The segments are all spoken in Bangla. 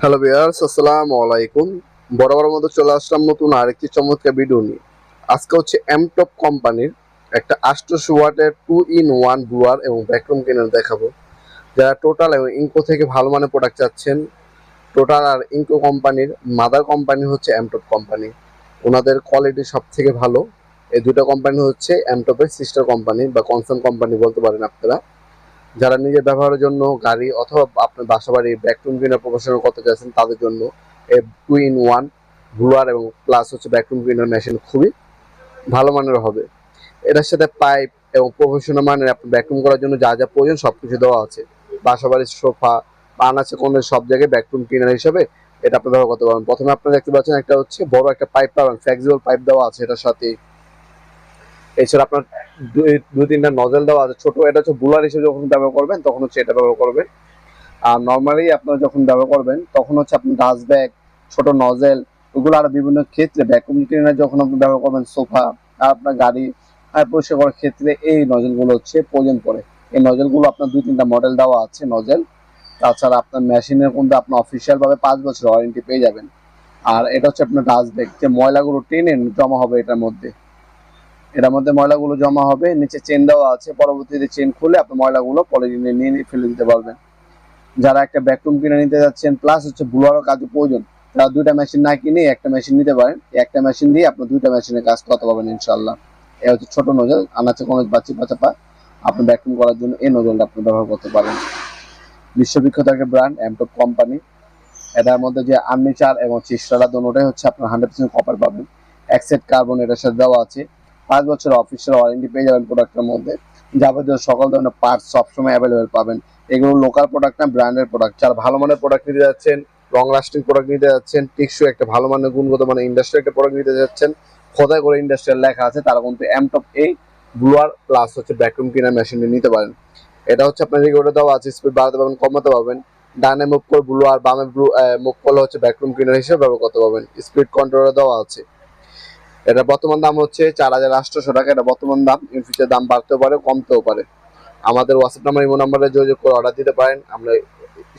হ্যালো ভিউয়ার্স, আসসালামু আলাইকুম। বরাবরের মতো চলে আসলাম নতুন আরেকটি চমৎকার ভিডিও নিয়ে। আজকে হচ্ছে এমটপ কোম্পানির একটা 800 ওয়াটের 2-in-1 ব্লোয়ার এবং ভ্যাকুয়াম ক্লিনার দেখাবো। যারা টোটাল এবং ইনকো থেকে ভালো মানের প্রোডাক্ট চাচ্ছেন, টোটাল আর ইনকো কোম্পানির মাদার কোম্পানি হচ্ছে এমটপ কোম্পানি। ওনাদের কোয়ালিটি সব থেকে ভালো। এই দুটো কোম্পানি হচ্ছে এমটপের সিস্টার কোম্পানি বা কনসার্ন কোম্পানি বলতে পারেন আপনারা। যারা নিজের ব্যবহারের জন্য গাড়ি অথবা আপনার বাসাবাড়ি ভ্যাকুয়াম ক্লিনার প্রফেশনাল করতে চাচ্ছেন তাদের জন্য এই 2-in-1 ব্লোয়ার এবং প্লাস হচ্ছে ভ্যাকুয়াম ক্লিনার মেশিন খুবই ভালো মানের হবে। এটার সাথে পাইপ এবং প্রফেশনাল মানের আপনি ভ্যাকুয়াম করার জন্য যা যা প্রয়োজন সবকিছু দেওয়া আছে। বাসাবাড়ির সোফা বা আনাচে কোণের সব জায়গায় ভ্যাকুয়াম ক্লিনার হিসেবে এটা আপনি ব্যবহার করতে পারবেন। প্রথমে আপনারা দেখতে পাচ্ছেন একটা হচ্ছে বড় একটা পাইপ পাবেন, ফ্লেক্সিবল পাইপ দেওয়া আছে এটার সাথে। এছাড়া আপনার দুই তিনটা নজেল দেওয়া আছে ছোট, এটা হচ্ছে বুলার হিসেবে যখন ব্যবহার করবেন তখন হচ্ছে এটা ব্যবহার করবেন। আর নর্মালি আপনারা যখন ব্যবহার করবেন তখন হচ্ছে আপনি ডাস্ট ব্যাগ, ছোট নজেল, ওগুলো আরো বিভিন্ন ক্ষেত্রে ভ্যাকুয়াম ক্লিনার যখন আপনি ব্যবহার করবেন সোফা আপনার গাড়ি পরিষ্কার করার ক্ষেত্রে এই নজেলগুলো হচ্ছে প্রয়োজন পড়ে। এই নজেলগুলো আপনার দুই তিনটা মডেল দেওয়া আছে নজেল। তাছাড়া আপনার মেশিনের মধ্যে আপনি অফিসিয়াল ভাবে 5 বছর ওয়ারেন্টি পেয়ে যাবেন। আর এটা হচ্ছে আপনার ডাস্ট ব্যাগ, যে ময়লাগুলো টেনে জমা হবে এটার মধ্যে ময়লাগুলো জমা হবে, নিচে চেন দেওয়া আছে, পরবর্তীতে চেন খুলে আপনি ময়লাগুলো পলিথিনে নিয়ে ফেলে দিতে পারবেন। যারা একটা ভ্যাকুয়াম কিনে নিতে যাচ্ছেন প্লাস হচ্ছে ব্লোয়ারও কাজে প্রয়োজন, তারা দুইটা মেশিন না কিনে একটা মেশিন নিতে পারেন। একটা মেশিন দিয়ে আপনি দুইটা মেশিনের কাজ করতে পারবেন ইনশাল্লাহ। এ হচ্ছে ছোট নজল, আনাচে কোনো বাচ্চি পাচাপা আপনি ভ্যাকুয়াম করার জন্য এই নজলটা আপনি ব্যবহার করতে পারেন। বিশ্ববিখ্যাত একটা ব্র্যান্ড এমটপ কোম্পানি। এটার মধ্যে যে আর্নিচার এবং চিস্টারা দুটোটাই হচ্ছে আপনার 100% কপার পাবেন। অ্যাক্সেট কার্বন এটার সাথে দেওয়া আছে। 5 বছর অফিসিয়াল ওয়ারেন্টি পেয়ে যাবেন প্রোডাক্টের মধ্যে। যাবতীয় সকল ধরনের পার্টস সবসময় অ্যাভেলেবেল পাবেন। এগুলো লোকাল প্রোডাক্ট না, ব্র্যান্ডের প্রোডাক্ট। যারা ভালো মানের প্রোডাক্ট নিতে যাচ্ছেন, লং লাস্টিং প্রোডাক্ট নিতে যাচ্ছেন, টেকসই একটা ভালো মানের গুণগত মানের ইন্ডাস্ট্রিয়াল একটা প্রোডাক্ট নিতে যাচ্ছেন, খোদাই করে ইন্ডাস্ট্রিয়াল লেখা আছে, তারা কিন্তু এমটপ এই ব্লোয়ার প্লাস হচ্ছে ভ্যাকুয়াম ক্লিনার মেশিনটি নিতে পারেন। এটা হচ্ছে আপনার রেগুলেটর দেওয়া আছে, স্পিড বাড়াতে পারবেন, কমাতে পারবেন। ডানে মুভ করে ব্লোয়ার, বামে মুভ করলে হচ্ছে ভ্যাকুয়াম ক্লিনার হিসেবে ব্যবহার করতে পারবেন। স্পিড কন্ট্রোলার দেওয়া আছে। এটা বর্তমান দাম হচ্ছে 4,800 টাকা। এটা বর্তমান দাম, ইন ফিউচার দাম বাড়তেও পারে কমতেও পারে। আমাদের হোয়াটসঅ্যাপ নাম্বার, ইমো নাম্বারে যোগাযোগ করে অর্ডার দিতে পারেন। আমরা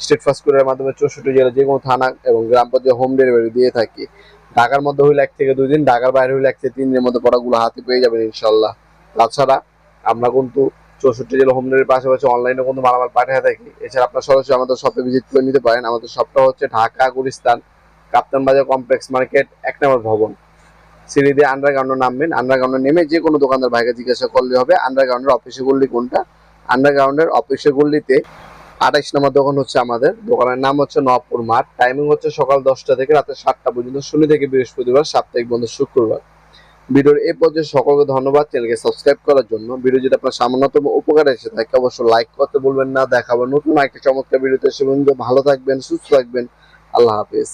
স্টেট ফাস্ট কুরিয়ারের মাধ্যমে 64 জেলা যে কোনো থানা এবং গ্রাম পর্যায়ে হোম ডেলিভারি দিয়ে থাকি। ঢাকার মধ্যে হইলে 1 থেকে 2 দিন, ঢাকার বাইরে হইলে 1 থেকে 3 দিনের মধ্যে প্রোডাক্টগুলো হাতে পেয়ে যাবেন ইনশাল্লাহ। তাছাড়া আমরা কিন্তু 64 জেলা হোম ডেলিভারির পাশাপাশি অনলাইনে কিন্তু মালামাল পাঠিয়ে থাকি। এছাড়া আপনার সরাসরি আমাদের শপে ভিজিট করে নিতে পারেন। আমাদের শপটা হচ্ছে ঢাকা গুলিস্তান কাপ্তান বাজার কমপ্লেক্স মার্কেট 1 নম্বর ভবন। সিঁড়ি দিয়ে আন্ডারগ্রাউন্ডে নামবেন, আন্ডারগ্রাউন্ডে নেমে যে কোনো দোকানদার ভাইকে জিজ্ঞাসা করলে হবে আন্ডারগ্রাউন্ডের অফিসের গল্লি কোনটা। আন্ডারগ্রাউন্ডের অফিসের গল্লিতে 28 নম্বর দোকান হচ্ছে আমাদের। দোকানের নাম হচ্ছে নবপুর মাঠ। টাইমিং হচ্ছে সকাল 10টা থেকে রাতে 7টা পর্যন্ত, শনি থেকে বৃহস্পতিবার, সাপ্তাহিক বন্ধ শুক্রবার। ভিডিওর এই পর্যায়ে সকলকে ধন্যবাদ চ্যানেলকে সাবস্ক্রাইব করার জন্য। ভিডিও যদি আপনার সামান্যতম উপকারে এসে থাকে অবশ্যই লাইক করতে বলবেন না। দেখাবো নতুন একটা চমৎকার ভিডিওতে। সে ভালো থাকবেন, সুস্থ থাকবেন। আল্লাহ হাফেজ।